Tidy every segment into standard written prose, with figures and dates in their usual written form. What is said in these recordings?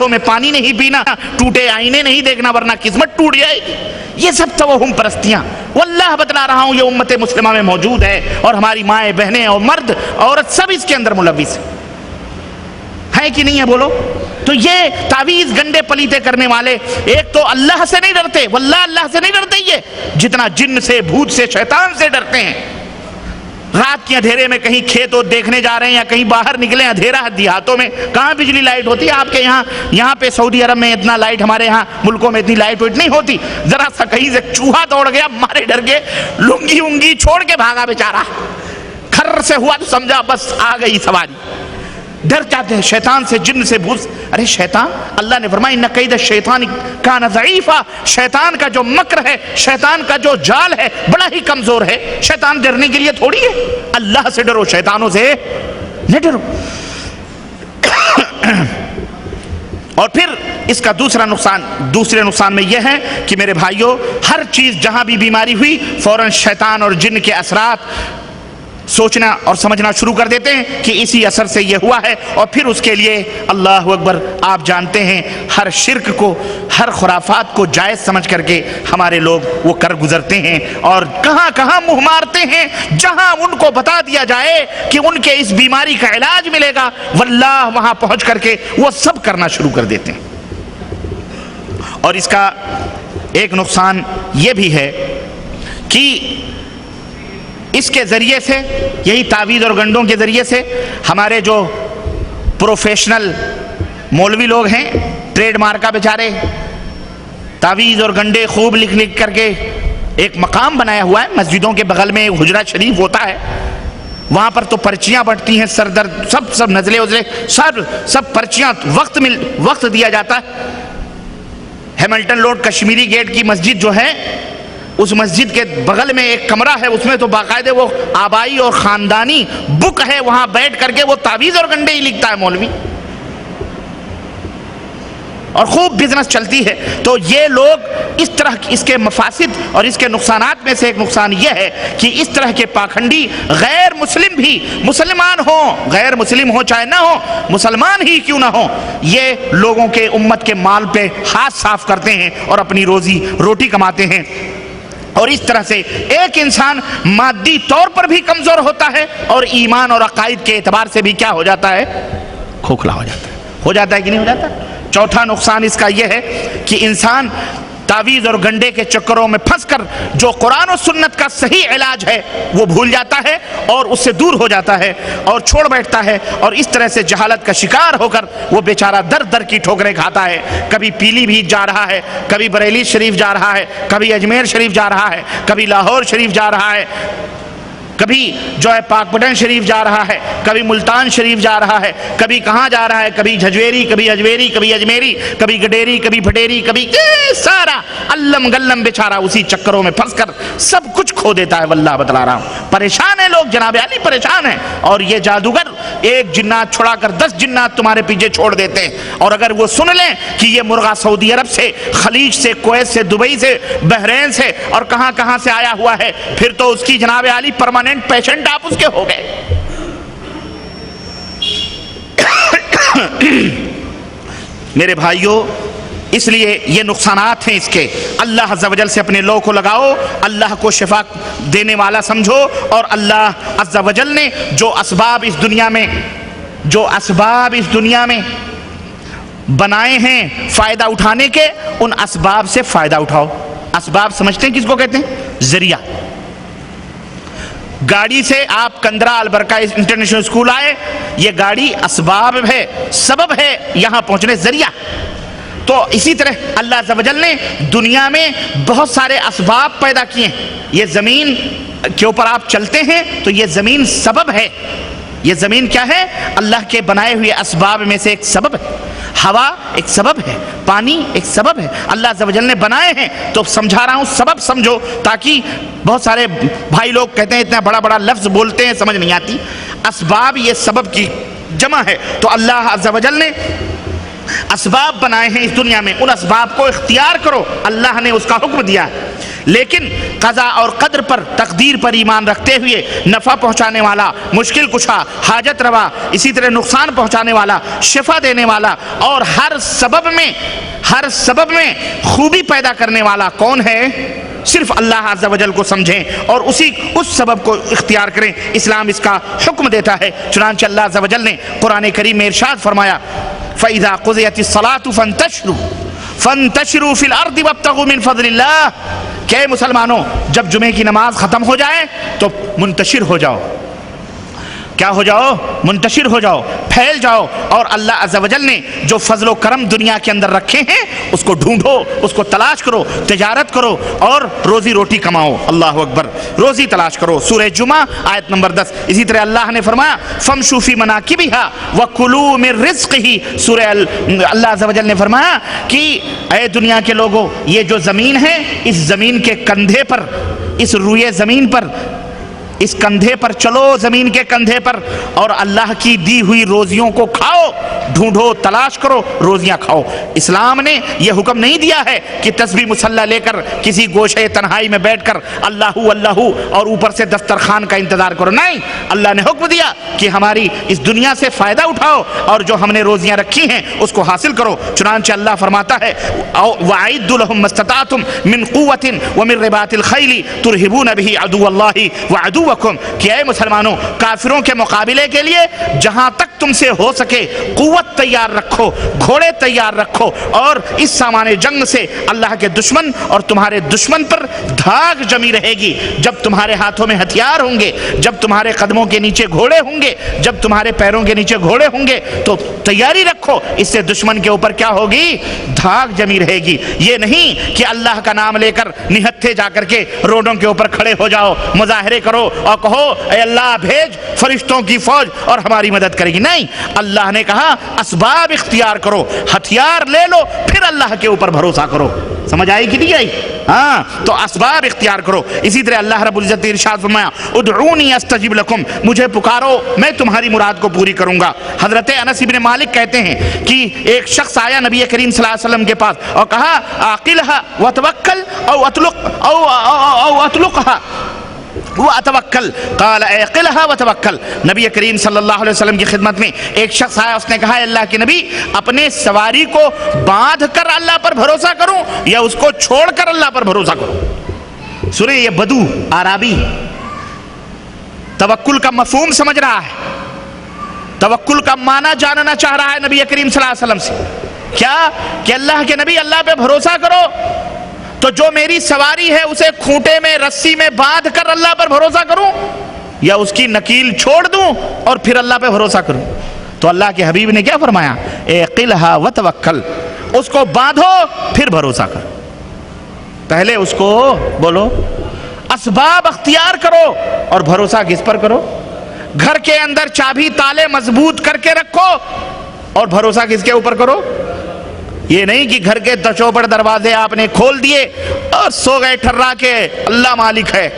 میں پانی نہیں پینا، ٹوٹے آئینے نہیں دیکھنا ورنہ قسمت ٹوٹ جائے گی. یہ سب توہم پرستیاں واللہ بتلا رہا ہوں یہ امت مسلمہ میں موجود ہے، اور ہماری مائیں بہنیں اور مرد عورت سب اس کے اندر ملوث ہیں کہ نہیں ہے بولو؟ تو یہ تعویذ گنڈے پلیتے کرنے والے ایک تو اللہ سے نہیں ڈرتے، واللہ اللہ سے نہیں ڈرتے یہ جتنا جن سے، بھوت سے، شیطان سے ڈرتے ہیں. رات کے اندھیرے میں کہیں کھیت دیکھنے جا رہے ہیں یا کہیں باہر نکلے، اندھیرا ہے دیہاتوں میں، کہاں بجلی لائٹ ہوتی ہے آپ کے یہاں پہ سعودی عرب میں اتنا لائٹ، ہمارے یہاں ملکوں میں اتنی لائٹ نہیں ہوتی. ذرا سا کہیں سے چوہا دوڑ گیا، مارے ڈر کے لنگی انگی چھوڑ کے بھاگا بیچارہ، کھر سے ہوا تو سمجھا بس آ گئی سواری. ڈر جاتے ہیں شیطان سے، جن سے، بھوت. ارے شیطان، اللہ نے فرمایا ان کید الشیطان کان ضعیفا، شیطان کا جو مکر ہے، شیطان کا جو جال ہے بڑا ہی کمزور ہے. شیطان ڈرنے کے لیے تھوڑی ہے، اللہ سے ڈرو، شیطانوں سے نہ ڈرو. اور پھر اس کا دوسرے نقصان میں یہ ہے کہ میرے بھائیوں، ہر چیز جہاں بھی بیماری ہوئی فوراً شیطان اور جن کے اثرات سوچنا اور سمجھنا شروع کر دیتے ہیں کہ اسی اثر سے یہ ہوا ہے، اور پھر اس کے لیے اللہ اکبر، آپ جانتے ہیں ہر شرک کو، ہر خرافات کو جائز سمجھ کر کے ہمارے لوگ وہ کر گزرتے ہیں، اور کہاں کہاں منہ مارتے ہیں جہاں ان کو بتا دیا جائے کہ ان کے اس بیماری کا علاج ملے گا، واللہ وہاں پہنچ کر کے وہ سب کرنا شروع کر دیتے ہیں. اور اس کا ایک نقصان یہ بھی ہے کہ اس کے ذریعے سے، یہی تعویذ اور گنڈوں کے ذریعے سے، ہمارے جو پروفیشنل مولوی لوگ ہیں، ٹریڈ مارکا بیچارے، تعویذ اور گنڈے خوب لکھ کر کے ایک مقام بنایا ہوا ہے. مسجدوں کے بغل میں ایک حجرہ شریف ہوتا ہے، وہاں پر تو پرچیاں بٹتی ہیں، سر درد سب نزلے وزلے سب پرچیاں وقت دیا جاتا ہے. ہیملٹن روڈ کشمیری گیٹ کی مسجد جو ہے، اس مسجد کے بغل میں ایک کمرہ ہے، اس میں تو باقاعدہ وہ آبائی اور خاندانی بک ہے، وہاں بیٹھ کر کے وہ تعویذ اور گنڈے ہی لکھتا ہے مولوی، اور خوب بزنس چلتی ہے. تو یہ لوگ اس طرح اس کے مفاسد اور اس کے نقصانات میں سے ایک نقصان یہ ہے کہ اس طرح کے پاکھنڈی غیر مسلم بھی، مسلمان ہوں غیر مسلم ہوں چاہے نہ ہوں، مسلمان ہی کیوں نہ ہوں، یہ لوگوں کے امت کے مال پہ ہاتھ صاف کرتے ہیں اور اپنی روٹی کماتے ہیں. اور اس طرح سے ایک انسان مادی طور پر بھی کمزور ہوتا ہے اور ایمان اور عقائد کے اعتبار سے بھی کیا ہو جاتا ہے؟ کھوکھلا ہو جاتا ہے کہ نہیں ہو جاتا؟ چوتھا نقصان اس کا یہ ہے کہ انسان تعویذ اور گنڈے کے چکروں میں پھنس کر جو قرآن و سنت کا صحیح علاج ہے وہ بھول جاتا ہے اور اس سے دور ہو جاتا ہے اور چھوڑ بیٹھتا ہے، اور اس طرح سے جہالت کا شکار ہو کر وہ بیچارہ در کی ٹھوکریں کھاتا ہے. کبھی پیلی بھیت جا رہا ہے، کبھی بریلی شریف جا رہا ہے، کبھی اجمیر شریف جا رہا ہے، کبھی لاہور شریف جا رہا ہے، کبھی جو ہے پاک پٹن شریف جا رہا ہے، کبھی ملتان شریف جا رہا ہے، کبھی کہاں جا رہا ہے، کبھی جھجویری، کبھی اجویری، کبھی اجمیری، کبھی گڈیری، کبھی بھٹیری، کبھی سارا علم گلم بیچارہ اسی چکروں میں پھنس کر سب کچھ کھو دیتا ہے. واللہ بتلا رہا ہوں پریشان ہے لوگ، جناب علی پریشان ہیں. اور یہ جادوگر ایک جنات چھڑا کر 10 جنات تمہارے پیچھے چھوڑ دیتے ہیں، اور اگر وہ سن لیں کہ یہ مرغا سعودی عرب سے، خلیج سے، کویت سے، دبئی سے، بحرین سے اور کہاں سے آیا ہوا ہے، پھر تو اس کی جناب علی پرماننٹ پیشنٹ آپ اس کے ہو گئے. میرے بھائیوں، اس لیے یہ نقصانات ہیں اس کے. اللہ عز و جل سے اپنے لو کو لگاؤ، اللہ کو شفا دینے والا سمجھو، اور اللہ عز و جل نے جو اسباب اس دنیا میں بنائے ہیں فائدہ اٹھانے کے، ان اسباب سے فائدہ اٹھاؤ. اسباب سمجھتے ہیں کس کو کہتے ہیں؟ ذریعہ. گاڑی سے آپ کندرا البرکہ انٹرنیشنل اسکول آئے، یہ گاڑی اسباب ہے، سبب ہے یہاں پہنچنے، ذریعہ. تو اسی طرح اللہ عز و جل نے دنیا میں بہت سارے اسباب پیدا کیے ہیں. یہ زمین کے اوپر آپ چلتے ہیں تو یہ زمین سبب ہے. یہ زمین کیا ہے؟ اللہ کے بنائے ہوئے اسباب میں سے ایک سبب ہے. ہوا ایک سبب ہے، پانی ایک سبب ہے، اللہ عز و جل نے بنائے ہیں. تو سمجھا رہا ہوں سبب سمجھو، تاکہ بہت سارے بھائی لوگ کہتے ہیں اتنا بڑا بڑا لفظ بولتے ہیں سمجھ نہیں آتی. اسباب یہ سبب کی جمع ہے. تو اللہ عز و جل نے اسباب بنائے ہیں اس دنیا میں، ان اسباب کو اختیار کرو، اللہ نے اس کا حکم دیا. لیکن قضا اور قدر پر، تقدیر پر ایمان رکھتے ہوئے نفع پہنچانے والا، مشکل کشا، حاجت روا، اسی طرح نقصان پہنچانے والا، شفا دینے والا اور ہر سبب میں خوبی پیدا کرنے والا کون ہے؟ صرف اللہ عز و جل کو سمجھیں اور اس سبب کو اختیار کریں۔ اسلام اس کا حکم دیتا ہے۔ چنانچہ اللہ عز و جل نے قرآن کریم میں ارشاد فرمایا فَإِذَا قُضِيَتِ الصَّلَاةُ فَانْتَشِرُوا فِي الْأَرْضِ وَابْتَغُوا مِنْ فَضْلِ اللَّهِ کہ مسلمانوں جب جمعے کی نماز ختم ہو جائے تو منتشر ہو جاؤ۔ کیا ہو جاؤ؟ منتشر ہو جاؤ، پھیل جاؤ، اور اللہ عز و جل نے جو فضل و کرم دنیا کے اندر رکھے ہیں اس کو ڈھونڈو، اس کو تلاش کرو، تجارت کرو اور روزی روٹی کماؤ۔ اللہ اکبر، روزی تلاش کرو۔ سورہ جمعہ آیت نمبر 10۔ اسی طرح اللہ نے فرمایا فَامْشُوا فِي مَنَاكِبِهَا وَكُلُوا مِن رِزْقِهِ۔ سورہ اللہ عز و جل نے فرمایا کہ اے دنیا کے لوگوں، یہ جو زمین ہے، اس زمین کے کندھے پر، اس روئے زمین پر، اس کندھے پر چلو، زمین کے کندھے پر، اور اللہ کی دی ہوئی روزیوں کو کھاؤ، ڈھونڈو، تلاش کرو، روزیاں کھاؤ۔ اسلام نے یہ حکم نہیں دیا ہے کہ تسبیح مسلح لے کر کسی گوشے تنہائی میں بیٹھ کر اللہ اللہ اور اوپر سے دسترخوان کا انتظار کرو، نہیں، اللہ نے حکم دیا کہ ہماری اس دنیا سے فائدہ اٹھاؤ اور جو ہم نے روزیاں رکھی ہیں اس کو حاصل کرو۔ چنانچہ اللہ فرماتا ہے وَأَعِدُّوا لَهُم مَّا اسْتَطَعْتُم مِّن قُوَّةٍ وَمِن رِّبَاطِ الْخَيْلِ تُرْهِبُونَ بِهِ عَدُوَّ اللَّهِ وَعَدُوَّكُمْ کہ اے مسلمانوں کافروں کے مقابلے کے لیے جہاں تک تم سے ہو سکے قوت تیار رکھو، گھوڑے تیار رکھو، اور اس سامان جنگ سے اللہ کے دشمن اور تمہارے دشمن پر دھاگ جمی رہے گی۔ جب تمہارے ہاتھوں میں ہتھیار ہوں گے، جب تمہارے قدموں کے نیچے گھوڑے ہوں گے، جب تمہارے پیروں کے نیچے گھوڑے ہوں گے تو تیاری رکھو، اس سے دشمن کے اوپر کیا ہوگی؟ دھاگ جمی رہے گی۔ یہ نہیں کہ اللہ کا نام لے کر نہتھے جا کر کے روڈوں کے اوپر کھڑے ہو جاؤ، مظاہرے کرو اور کہو اے اللہ بھیج فرشتوں کی فوج اور ہماری مدد کرے گی۔ نہیں، اللہ نے کہا اسباب اختیار کرو، ہتھیار لے لو، پھر اللہ کے اوپر بھروسہ کرو۔ سمجھ آئی کہ نہیں آئی؟ ہاں، تو اسباب اختیار کرو۔ اسی طرح اللہ رب العزت نے ارشاد فرمایا ادعونی استجب لکم، مجھے پکارو میں تمہاری مراد کو پوری کروں گا۔ حضرت انس بن مالک کہتے ہیں کہ ایک شخص آیا نبی کریم صلی اللہ علیہ وسلم کے پاس اور کہا عاقلھا وتوکل او اطلقھا واتوکل، قال اعقلھا وتوکل۔ نبی کریم صلی اللہ علیہ وسلم کی خدمت میں ایک شخص آیا، اس نے کہا اللہ کے نبی اپنے سواری کو باندھ کر اللہ پر بھروسہ کروں یا اس کو چھوڑ کر اللہ پر بھروسہ کروں؟ سنیں، یہ بدو عربی توکل کا مفہوم سمجھ رہا ہے، توکل کا معنی جاننا چاہ رہا ہے نبی کریم صلی اللہ علیہ وسلم سے۔ کیا کہ اللہ کے نبی اللہ پہ بھروسہ کرو تو جو میری سواری ہے اسے کھوٹے میں رسی میں باندھ کر اللہ پر بھروسہ کروں یا اس کی نکیل چھوڑ دوں اور پھر اللہ پہ بھروسہ کروں؟ تو اللہ کے حبیب نے کیا فرمایا؟ اعقلھا وتوکل، اس کو باندھو پھر بھروسہ کرو۔ پہلے اس کو بولو اسباب اختیار کرو اور بھروسہ کس پر کرو؟ گھر کے اندر چابی تالے مضبوط کر کے رکھو اور بھروسہ کس کے اوپر کرو؟ یہ نہیں کہ گھر کے چوبڑ دروازے آپ نے کھول دیے اور سو گئے ٹھرا کے اللہ مالک ہے۔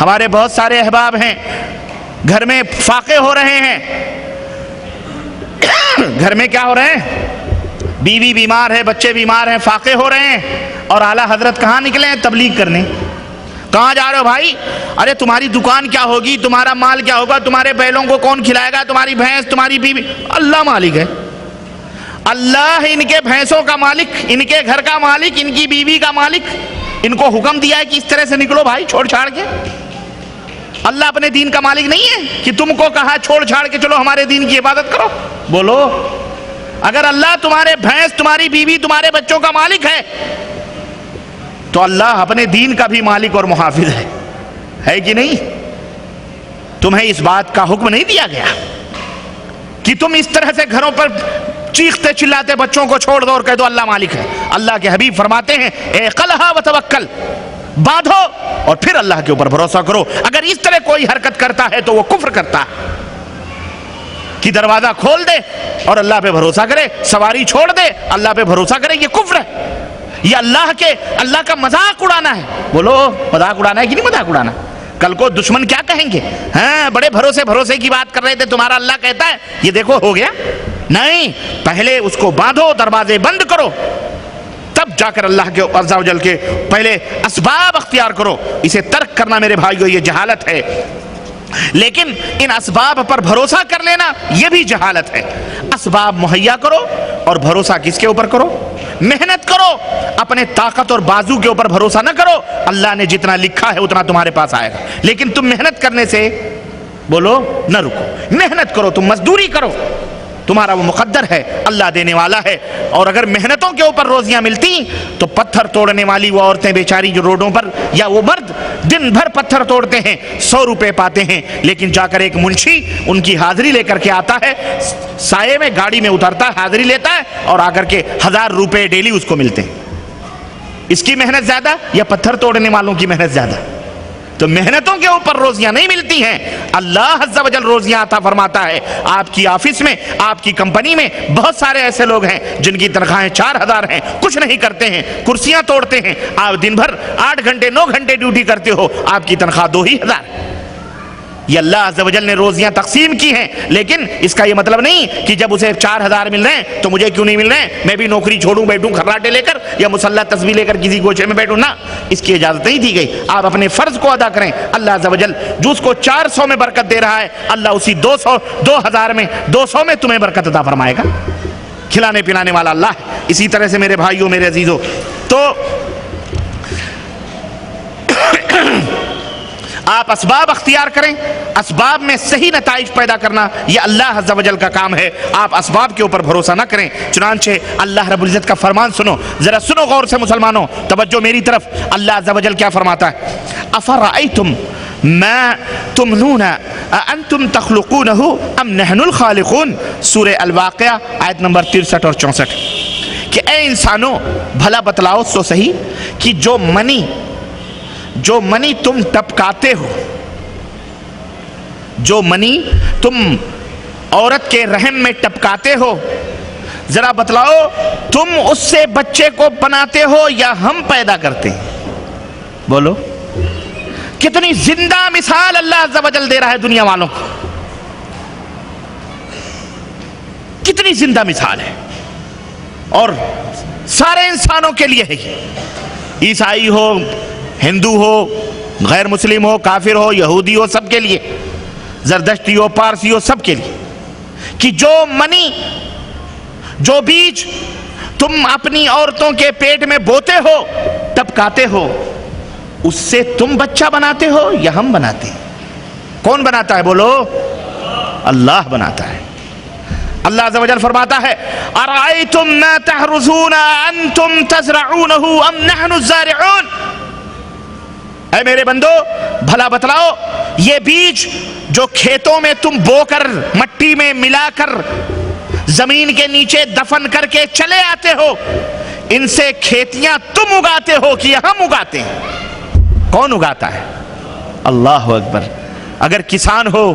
ہمارے بہت سارے احباب ہیں گھر میں فاقے ہو رہے ہیں، گھر میں کیا ہو رہے ہیں؟ بیوی بیمار ہے، بچے بیمار ہیں، فاقے ہو رہے ہیں، اور اعلیٰ حضرت کہاں نکلے ہیں؟ تبلیغ کرنے۔ کہاں جا رہے ہو بھائی؟ ارے تمہاری دکان کیا ہوگی، تمہارا مال کیا ہوگا، تمہارے بیلوں کو کون کھلائے گا، تمہاری بھینس، تمہاری بیوی؟ اللہ مالک ہے، اللہ ان کے بھینسوں کا مالک، ان کے گھر کا مالک، ان کی بیوی کا مالک۔ ان کو حکم دیا ہے کہ اس طرح سے نکلو بھائی چھوڑ چھاڑ کے۔ اللہ اپنے دین کا مالک نہیں ہے کہ تم کو کہا چھوڑ چھاڑ کے چلو ہمارے دین کی عبادت کرو؟ بولو، اگر اللہ تمہارے بھینس، تمہاری بیوی، تمہارے بچوں کا مالک ہے تو اللہ اپنے دین کا بھی مالک اور محافظ ہے کہ نہیں؟ تمہیں اس بات کا حکم نہیں دیا گیا کہ تم اس طرح سے گھروں پر چیختے چلاتے بچوں کو چھوڑ دو اور کہہ دو اللہ مالک ہے۔ اللہ کے حبیب فرماتے ہیں اعقلھا وتوکل، باندھو اور پھر اللہ کے اوپر بھروسہ کرو۔ اگر اس طرح کوئی حرکت کرتا ہے تو وہ کفر کرتا ہے کہ دروازہ کھول دے اور اللہ پہ بھروسہ کرے، سواری چھوڑ دے اللہ پہ بھروسہ کرے، یہ کفر ہے، یہ اللہ کا مذاق اڑانا ہے۔ بولو، مذاق اڑانا ہے کہ نہیں مذاق اڑانا؟ کل کو دشمن کیا کہیں گے؟ ہاں بڑے بھروسے کی بات کر رہے تھے، تمہارا اللہ کہتا ہے یہ دیکھو ہو گیا۔ نہیں، پہلے اس کو باندھو، دروازے بند کرو، تب جا کر اللہ کے عز و جل کے پہلے اسباب اختیار کرو. اسے ترک کرنا میرے بھائیو یہ جہالت ہے. لیکن ان اسباب پر بھروسہ کر لینا یہ بھی جہالت ہے. اسباب مہیا کرو اور بھروسہ کس کے اوپر کرو؟ محنت کرو. اپنے طاقت اور بازو کے اوپر بھروسہ نہ کرو. اللہ نے جتنا لکھا ہے اتنا تمہارے پاس آئے گا. لیکن تم محنت کرنے سے بولو نہ رکو. محنت کرو, تم مزدوری کرو, تمہارا وہ مقدر ہے, اللہ دینے والا ہے. اور اگر محنتوں کے اوپر روزیاں ملتی تو پتھر توڑنے والی وہ عورتیں بیچاری جو روڈوں پر, یا وہ مرد دن بھر پتھر توڑتے ہیں, 100 روپے پاتے ہیں, لیکن جا کر ایک منشی ان کی حاضری لے کر کے آتا ہے, سائے میں گاڑی میں اترتا ہے, حاضری لیتا ہے اور آ کر کے 1000 روپے ڈیلی اس کو ملتے ہیں. اس کی محنت زیادہ یا پتھر توڑنے والوں کی محنت زیادہ؟ تو محنتوں کے اوپر روزیاں نہیں ملتی ہیں. اللہ عز و جل روزیاں عطا فرماتا ہے. آپ کی آفس میں, آپ کی کمپنی میں بہت سارے ایسے لوگ ہیں جن کی تنخواہیں 4000 ہیں, کچھ نہیں کرتے ہیں, کرسیاں توڑتے ہیں. آپ دن بھر 8 گھنٹے 9 گھنٹے ڈیوٹی کرتے ہو, آپ کی تنخواہ 2000. یہ اللہ عز و جل نے روزیاں تقسیم کی ہیں. لیکن اس کا یہ مطلب نہیں کہ جب اسے 4000 مل رہے ہیں تو مجھے کیوں نہیں مل رہے ہیں, میں بھی نوکری چھوڑوں بیٹھوں کھراٹے لے کر یا مسلح تسبیح لے کر کسی گوشے میں بیٹھوں. نہ, اس کی اجازت نہیں دی گئی. آپ اپنے فرض کو ادا کریں. اللہ عز و جل جو اس کو 400 میں برکت دے رہا ہے, اللہ اسی 2000 میں 200 میں تمہیں برکت عطا فرمائے گا. کھلانے پلانے والا اللہ ہے. اسی طرح سے میرے بھائیوں, میرے عزیزوں, تو آپ اسباب اختیار کریں. اسباب میں صحیح نتائج پیدا کرنا یہ اللہ عز و جل کا کام ہے. آپ اسباب کے اوپر بھروسہ نہ کریں. چنانچہ اللہ رب العزت کا فرمان سنو, ذرا سنو غور سے مسلمانوں, توجہ میری طرف. اللہ عز و جل کیا فرماتا ہے؟ افرأیتم ما تمنون انتم تخلقونہ ام نحن الخالقون. سورہ الواقعہ آیت نمبر 63 اور 64. کہ اے انسانوں بھلا بتلاؤ سو صحیح کہ جو منی تم ٹپکاتے ہو, جو منی تم عورت کے رحم میں ٹپکاتے ہو, ذرا بتلاؤ تم اس سے بچے کو بناتے ہو یا ہم پیدا کرتے ہیں؟ بولو. کتنی زندہ مثال اللہ عز و جل دے رہا ہے دنیا والوں کو. کتنی زندہ مثال ہے, اور سارے انسانوں کے لیے ہے. عیسائی ہو, ہندو ہو, غیر مسلم ہو, کافر ہو, یہودی ہو, سب کے لیے, زردشتی ہو, پارسی ہو, سب کے لیے, کہ جو منی, جو بیج تم اپنی عورتوں کے پیٹ میں بوتے ہو, ٹپکاتے ہو, اس سے تم بچہ بناتے ہو یا ہم بناتے ہیں؟ کون بناتا ہے بولو؟ اللہ بناتا ہے. اللہ عز و جل فرماتا ہے ارأیتم ما تحرثون انتم تزرعونہ ام نحن الزارعون. اے میرے بندو بھلا بتلاؤ, یہ بیج جو کھیتوں میں تم بو کر, مٹی میں ملا کر, زمین کے نیچے دفن کر کے چلے آتے ہو, ان سے کھیتیاں تم اگاتے ہو کہ ہم اگاتے ہیں؟ کون اگاتا ہے؟ اللہ اکبر. اگر کسان ہو,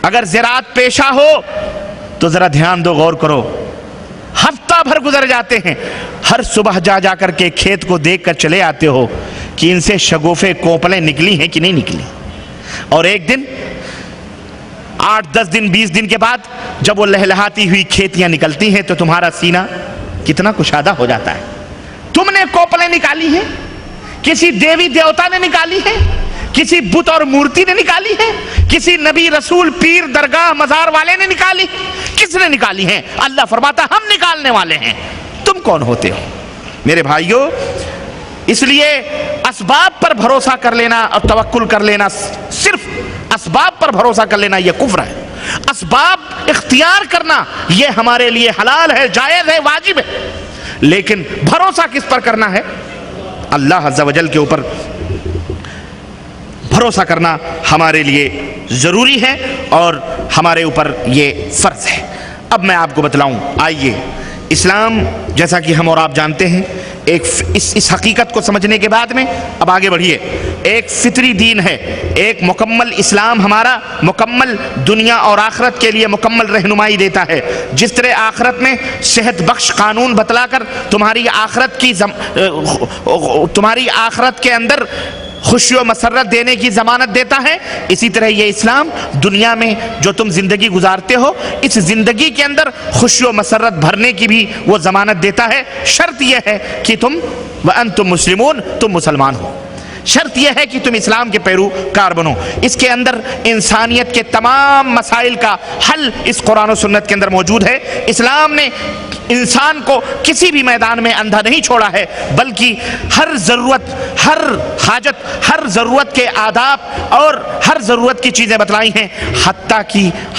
اگر زراعت پیشہ ہو تو ذرا دھیان دو, غور کرو. ہفتہ بھر گزر جاتے ہیں, ہر صبح جا کر کے کھیت کو دیکھ کر چلے آتے ہو کہ ان سے شگوفے کوپلیں نکلی ہیں کہ نہیں نکلی. اور ایک دن 8-10 دن 20 دن کے بعد جب وہ لہلہاتی ہوئی کھیتیاں نکلتی ہیں تو تمہارا سینہ کتنا کشادہ ہو جاتا ہے. تم نے کوپلیں نکالی ہیں, کسی دیوی دیوتا نے نکالی ہے, کسی بت اور مورتی نے نکالی ہے, کسی نبی رسول پیر درگاہ مزار والے نے نکالی, کس نے نکالی ہیں؟ اللہ فرماتا ہم نکالنے والے ہیں. تم کون ہوتے ہو میرے بھائیو؟ اس لیے اسباب پر بھروسہ کر لینا اور توکل کر لینا, صرف اسباب پر بھروسہ کر لینا یہ کفر ہے. اسباب اختیار کرنا یہ ہمارے لیے حلال ہے, جائز ہے, واجب ہے. لیکن بھروسہ کس پر کرنا ہے؟ اللہ عز و جل کے اوپر بھروسہ کرنا ہمارے لیے ضروری ہے اور ہمارے اوپر یہ فرض ہے. اب میں آپ کو بتلاؤں, آئیے, اسلام جیسا کہ ہم اور آپ جانتے ہیں, ایک اس حقیقت کو سمجھنے کے بعد میں اب آگے بڑھیے, ایک فطری دین ہے. ایک مکمل اسلام ہمارا مکمل دنیا اور آخرت کے لیے مکمل رہنمائی دیتا ہے. جس طرح آخرت میں صحت بخش قانون بتلا کر تمہاری آخرت کے اندر خوشی و مسرت دینے کی ضمانت دیتا ہے، اسی طرح یہ اسلام دنیا میں جو تم زندگی گزارتے ہو اس زندگی کے اندر خوشی و مسرت بھرنے کی بھی وہ ضمانت دیتا ہے۔ شرط یہ ہے کہ تم وَأَنْتُمْ مُسْلِمُونَ، تم مسلمان ہو، شرط یہ ہے کہ تم اسلام کے پیروکار بنو۔ اس کے اندر انسانیت کے تمام مسائل کا حل اس قرآن و سنت کے اندر موجود ہے۔ اسلام نے انسان کو کسی بھی میدان میں اندھا نہیں چھوڑا ہے، بلکہ ہر ضرورت، ہر حاجت، ہر ضرورت کے آداب اور ہر ضرورت کی چیزیں بتلائی ہیں، حتیٰ کہ